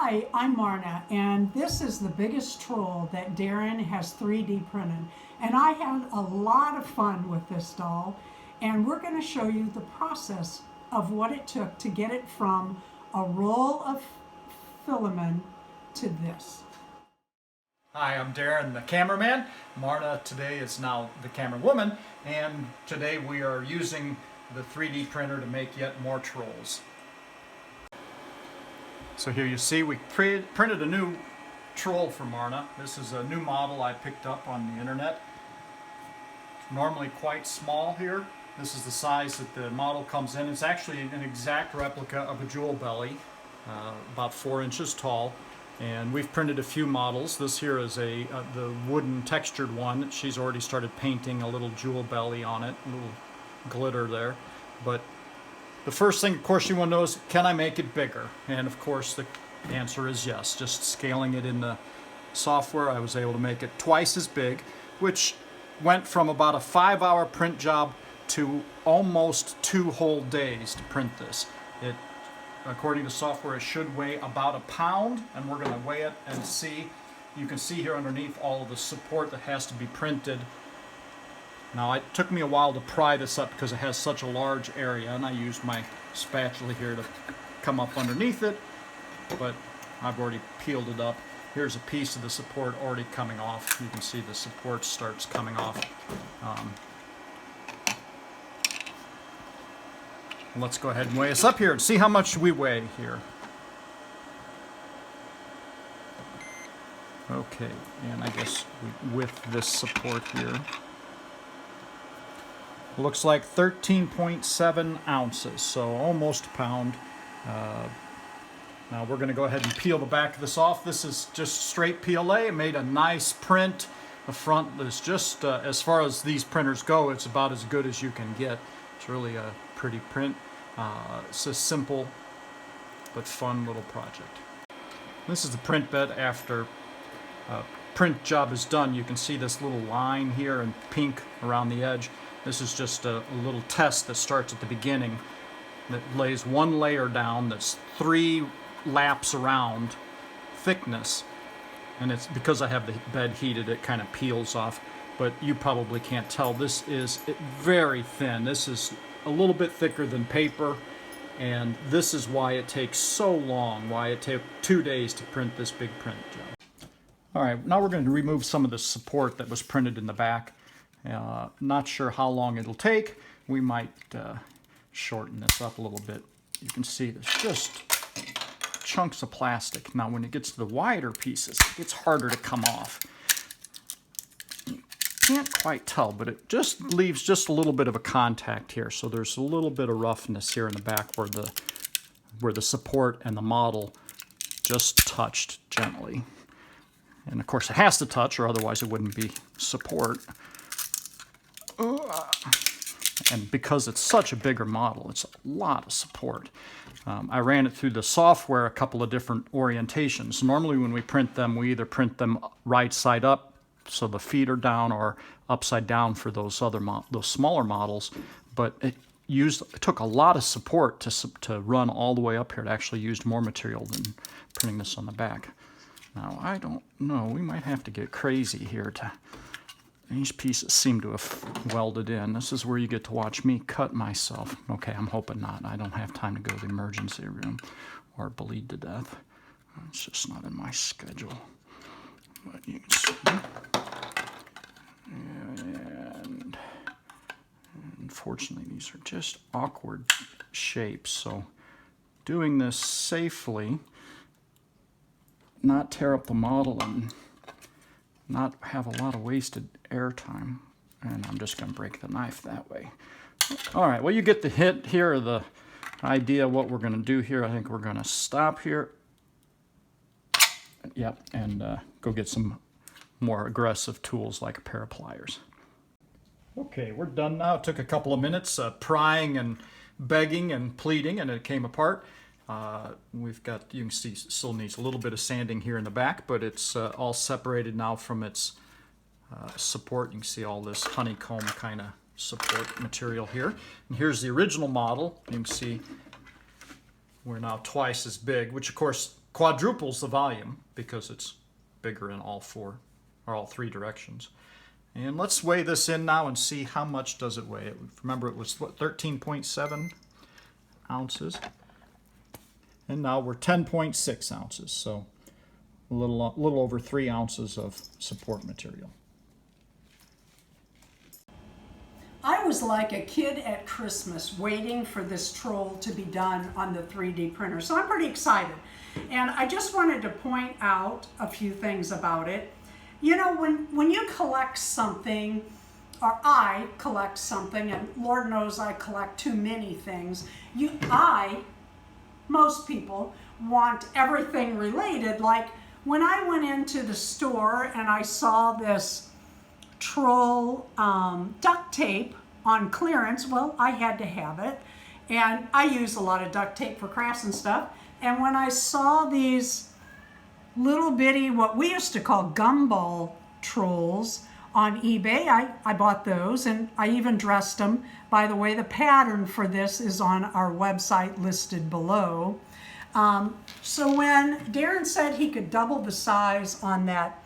Hi, I'm Marna, and this is the biggest troll that Darren has 3D printed. And I had a lot of fun with this doll, and we're going to show you the process of what it took to get it from a roll of filament to this. Hi, I'm Darren, the cameraman. Marna today is now the camera woman, and today we are using the 3D printer to make yet more trolls. So here you see we printed a new troll for Marna. This is a new model I picked up on the internet. It's normally quite small here. This is the size that the model comes in. It's actually an exact replica of a jewel belly, about 4 inches tall. And we've printed a few models. This here is the wooden textured one. She's already started painting a little jewel belly on it, a little glitter there. But the first thing, of course, you want to know is, can I make it bigger? And of course, the answer is yes. Just scaling it in the software, I was able to make it twice as big, which went from about a 5-hour print job to almost 2 whole days to print this. According to software, it should weigh about a pound, and we're going to weigh it and see. You can see here underneath all of the support that has to be printed. Now, it took me a while to pry this up because it has such a large area, and I used my spatula here to come up underneath it, but I've already peeled it up. Here's a piece of the support already coming off. You can see the support starts coming off. Let's go ahead and weigh us up here and see how much we weigh here. Okay, and I guess with this support here, looks like 13.7 ounces, so almost a pound. Now we're going to go ahead and peel the back of this off. This is just straight PLA. It made a nice print. The front is just, as far as these printers go, it's about as good as you can get. It's really a pretty print. It's a simple but fun little project. This is the print bed after print job is done. You can see this little line here in pink around the edge. This is just a little test that starts at the beginning that lays one layer down that's 3 laps around thickness, and it's because I have the bed heated, it kind of peels off, but you probably can't tell. This is very thin. This is a little bit thicker than paper, and this is why it takes so long, why it took 2 days to print this big print job. All right, now we're going to remove some of the support that was printed in the back. Not sure how long it'll take. We might shorten this up a little bit. You can see there's just chunks of plastic. Now when it gets to the wider pieces, it gets harder to come off. You can't quite tell, but it just leaves just a little bit of a contact here. So there's a little bit of roughness here in the back where the support and the model just touched gently. And of course it has to touch, or otherwise it wouldn't be support. And because it's such a bigger model, it's a lot of support. I ran it through the software a couple of different orientations. Normally when we print them, we either print them right side up, so the feet are down, or upside down for those smaller models. But it took a lot of support to run all the way up here. It actually used more material than printing this on the back. Now, I don't know. We might have to get crazy here these pieces seem to have welded in. This is where you get to watch me cut myself. Okay, I'm hoping not. I don't have time to go to the emergency room or bleed to death. It's just not in my schedule. But you can see. And unfortunately, these are just awkward shapes. So doing this safely, not tear up the model and not have a lot of wasted air time, and I'm just going to break the knife that way. All right, well, you get the hint here, or the idea of what we're going to do here. I think we're going to stop here. Yep, and go get some more aggressive tools like a pair of pliers. Okay, we're done now. It took a couple of minutes prying and begging and pleading, and it came apart. We've got, you can see, still needs a little bit of sanding here in the back, but it's all separated now from its support. You can see all this honeycomb kind of support material here. And here's the original model. You can see we're now twice as big, which of course quadruples the volume because it's bigger in all four or all three directions. And let's weigh this in now and see how much does it weigh. Remember, it was what, 13.7 ounces, and now we're 10.6 ounces, so a little over 3 ounces of support material. I was like a kid at Christmas waiting for this troll to be done on the 3D printer, so I'm pretty excited. And I just wanted to point out a few things about it. You know, when you collect something, or I collect something, and Lord knows I collect too many things, most people want everything related. Like when I went into the store and I saw this troll duct tape on clearance, well, I had to have it. And I use a lot of duct tape for crafts and stuff. And when I saw these little bitty, what we used to call gumball trolls on eBay, I bought those, and I even dressed them. By the way, the pattern for this is on our website listed below. So when Darren said he could double the size on that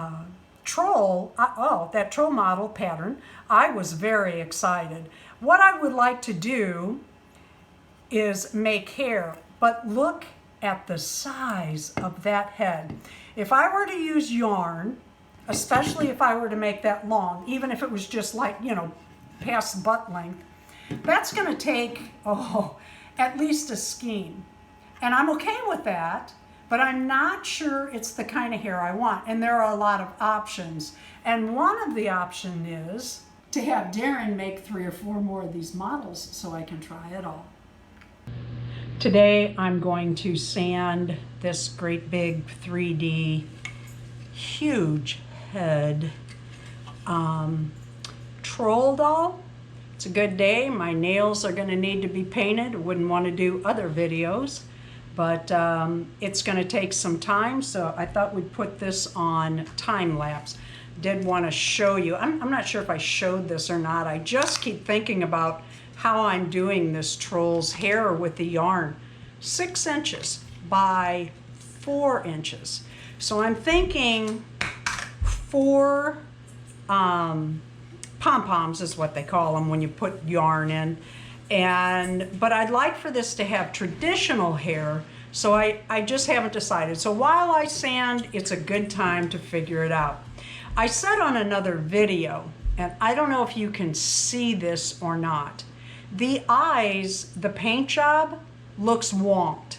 that troll model pattern, I was very excited. What I would like to do is make hair, but look at the size of that head. If I were to use yarn, especially if I were to make that long, even if it was just like, you know, past butt length, that's gonna take, at least a skein. And I'm okay with that, but I'm not sure it's the kind of hair I want. And there are a lot of options. And one of the options is to have Darren make 3 or 4 more of these models so I can try it all. Today I'm going to sand this great big 3D huge head troll doll. It's a good day. My nails are going to need to be painted. Wouldn't want to do other videos, but it's going to take some time, so I thought we'd put this on time lapse. Did want to show you. I'm not sure if I showed this or not. I just keep thinking about how I'm doing this troll's hair with the yarn. 6 inches by 4 inches. So I'm thinking 4 pom-poms is what they call them when you put yarn in. But I'd like for this to have traditional hair, so I just haven't decided. So while I sand, it's a good time to figure it out. I said on another video, and I don't know if you can see this or not, the eyes, the paint job looks wonked.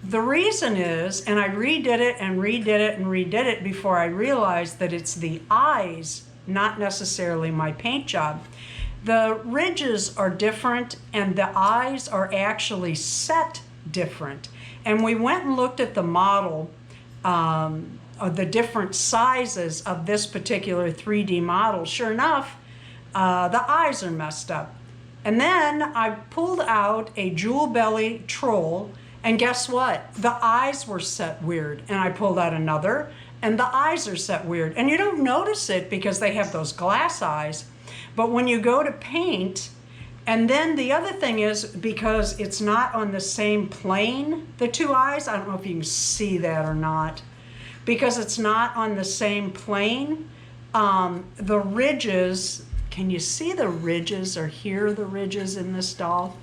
The reason is, and I redid it and redid it and redid it before I realized that it's the eyes, not necessarily my paint job. The ridges are different and the eyes are actually set different. And we went and looked at the model, of the different sizes of this particular 3D model. Sure enough, the eyes are messed up. And then I pulled out a jewel belly troll, and guess what? The eyes were set weird. And I pulled out another, and the eyes are set weird. And you don't notice it because they have those glass eyes. But when you go to paint, and then the other thing is, because it's not on the same plane, the 2 eyes, I don't know if you can see that or not, because it's not on the same plane, the ridges, can you see the ridges or hear the ridges in this doll,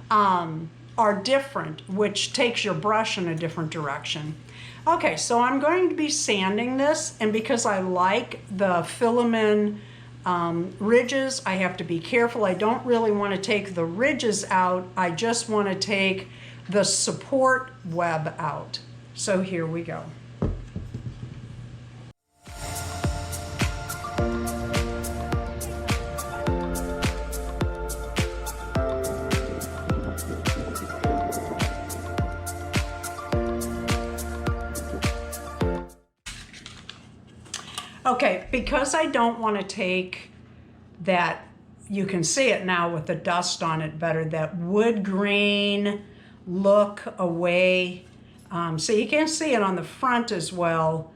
are different, which takes your brush in a different direction. Okay, so I'm going to be sanding this, and because I like the filament ridges, I have to be careful. I don't really want to take the ridges out. I just want to take the support web out. So here we go. Okay, because I don't want to take that, you can see it now with the dust on it better, that wood grain look away. So you can see it on the front as well,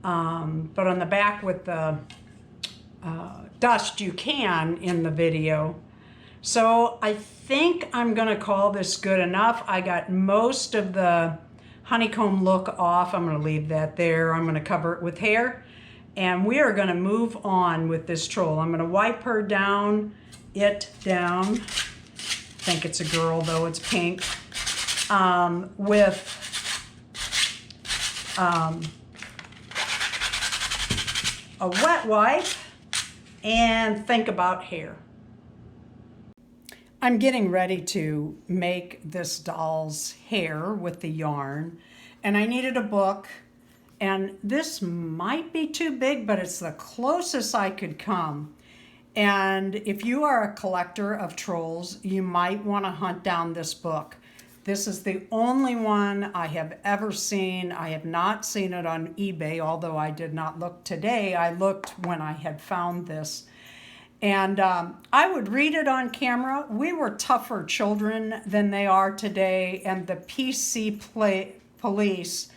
but on the back with the dust you can in the video. So I think I'm going to call this good enough. I got most of the honeycomb look off. I'm going to leave that there. I'm going to cover it with hair. And we are going to move on with this troll. I'm going to wipe her down, I think it's a girl though, it's pink, with a wet wipe, and think about hair. I'm getting ready to make this doll's hair with the yarn, and I needed a book, and this might be too big, but it's the closest I could come. And if you are a collector of trolls, you might want to hunt down this book. This is the only one I have ever seen. I have not seen it on eBay, although I did not look today. I looked when I had found this. And I would read it on camera. We were tougher children than they are today, and the PC police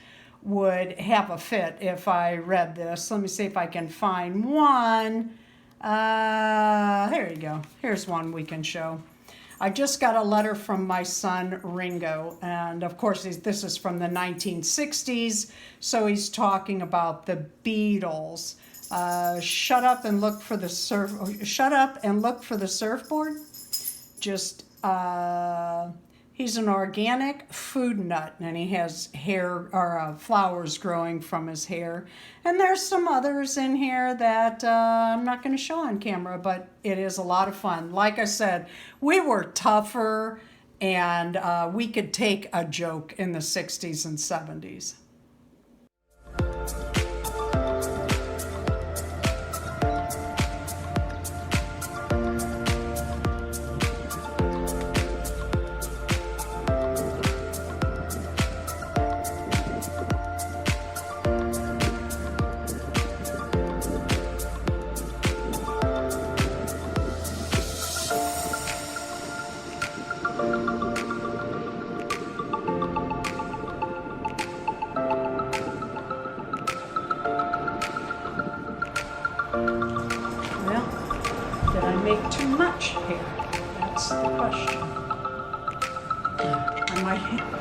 would have a fit if I read this. Let me see if I can find one. There you go. Here's one we can show. I just got a letter from my son Ringo, and of course this is from the 1960s, so he's talking about the Beatles. Shut up and look for the surfboard. Just he's an organic food nut, and he has hair or flowers growing from his hair. And there's some others in here that I'm not going to show on camera, but it is a lot of fun. Like I said, we were tougher, and we could take a joke in the 60s and 70s. Did I make too much hair? That's the question. I might have.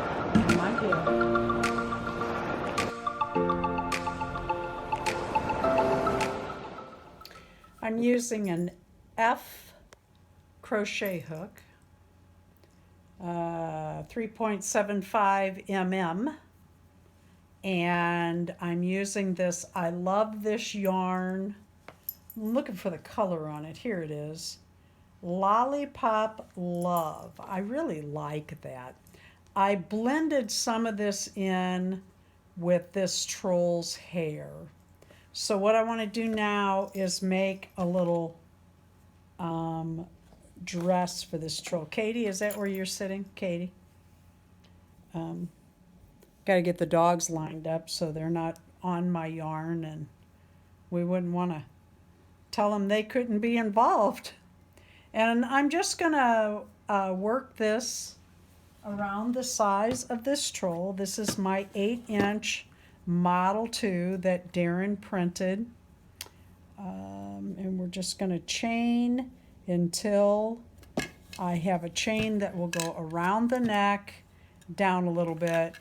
I'm using an F crochet hook, 3.75 mm, and I'm using this. I love this yarn. I'm looking for the color on it. Here it is. Lollipop Love. I really like that. I blended some of this in with this troll's hair. So what I want to do now is make a little dress for this troll. Katie, is that where you're sitting? Katie? Got to get the dogs lined up so they're not on my yarn, and we wouldn't want to tell them they couldn't be involved. And I'm just gonna work this around the size of this troll. This is my 8-inch Model 2 that Darren printed. And we're just gonna chain until I have a chain that will go around the neck, down a little bit,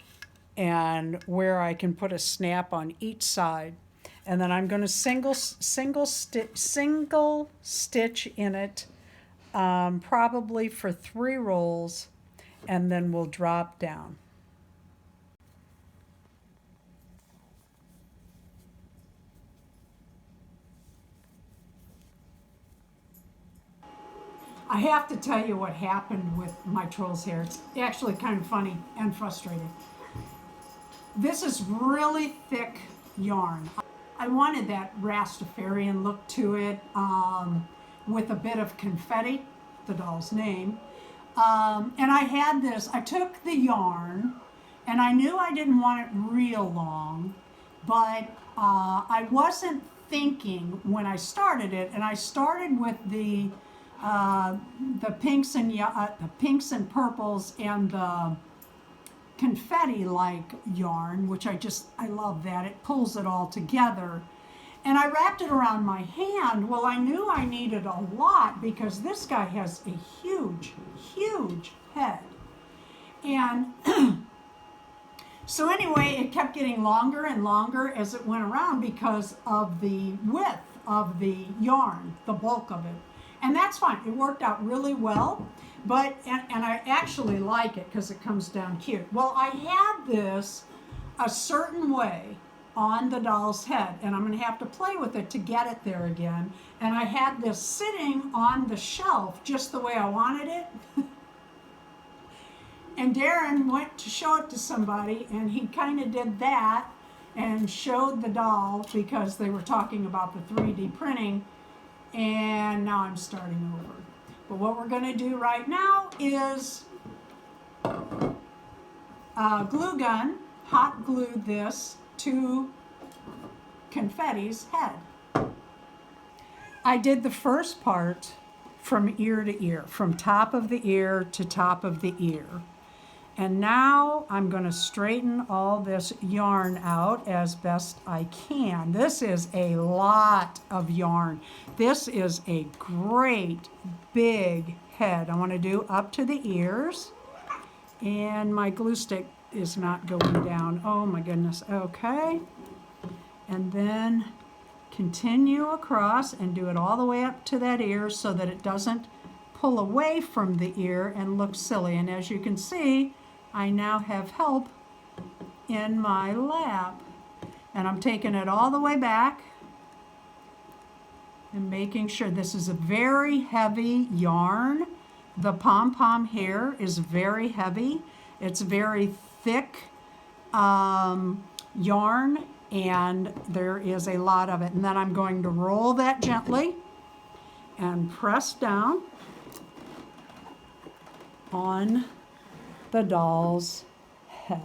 and where I can put a snap on each side. And then I'm going to single stitch in it, probably for 3 rolls, and then we'll drop down. I have to tell you what happened with my troll's hair. It's actually kind of funny and frustrating. This is really thick yarn. I wanted that Rastafarian look to it, with a bit of confetti, the doll's name. And I had this, I took the yarn, and I knew I didn't want it real long, but I wasn't thinking when I started it, and I started with the pinks and purples and the confetti-like yarn, which I love that. It pulls it all together. And I wrapped it around my hand. Well, I knew I needed a lot because this guy has a huge, huge head. And So anyway, it kept getting longer and longer as it went around because of the width of the yarn, the bulk of it. And that's fine. It worked out really well, but, and I actually like it because it comes down cute. Well, I had this a certain way on the doll's head, and I'm going to have to play with it to get it there again. And I had this sitting on the shelf just the way I wanted it. And Darren went to show it to somebody, and he kind of did that and showed the doll because they were talking about the 3D printing. And now I'm starting over. But what we're going to do right now is glue gun, hot glue this to Confetti's head. I did the first part from ear to ear, from top of the ear to top of the ear. And now I'm going to straighten all this yarn out as best I can. This is a lot of yarn. This is a great big head. I want to do up to the ears. And my glue stick is not going down. Oh my goodness. Okay. And then continue across and do it all the way up to that ear so that it doesn't pull away from the ear and look silly. And as you can see, I now have help in my lap. And I'm taking it all the way back and making sure this is a very heavy yarn. The pom-pom hair is very heavy. It's very thick yarn, and there is a lot of it. And then I'm going to roll that gently and press down on the doll's head.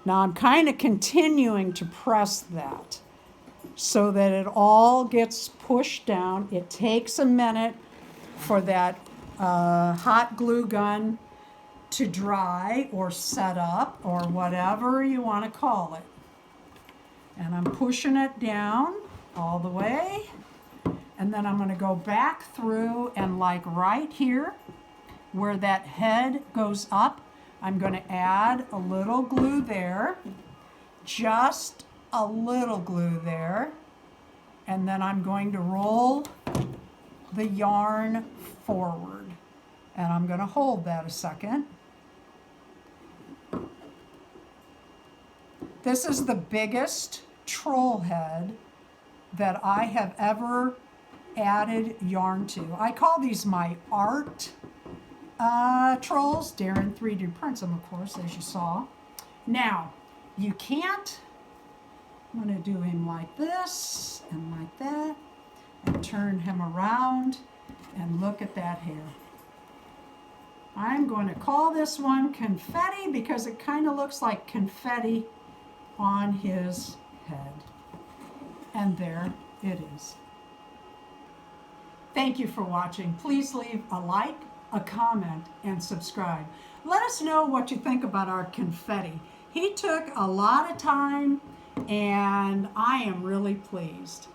Now I'm kind of continuing to press that so that it all gets pushed down. It takes a minute for that hot glue gun to dry or set up or whatever you want to call it. And I'm pushing it down all the way. And then I'm going to go back through and like right here where that head goes up, I'm going to add a little glue there, just a little glue there, and then I'm going to roll the yarn forward. And I'm going to hold that a second. This is the biggest troll head that I have ever added yarn to. I call these my art trolls. Darren 3D prints them, of course, as you saw. Now, you can't, I'm going to do him like this and like that and turn him around and look at that hair. I'm going to call this one Confetti because it kind of looks like confetti on his head. And there it is. Thank you for watching. Please leave a like, a comment, and subscribe. Let us know what you think about our confetti. He took a lot of time, and I am really pleased.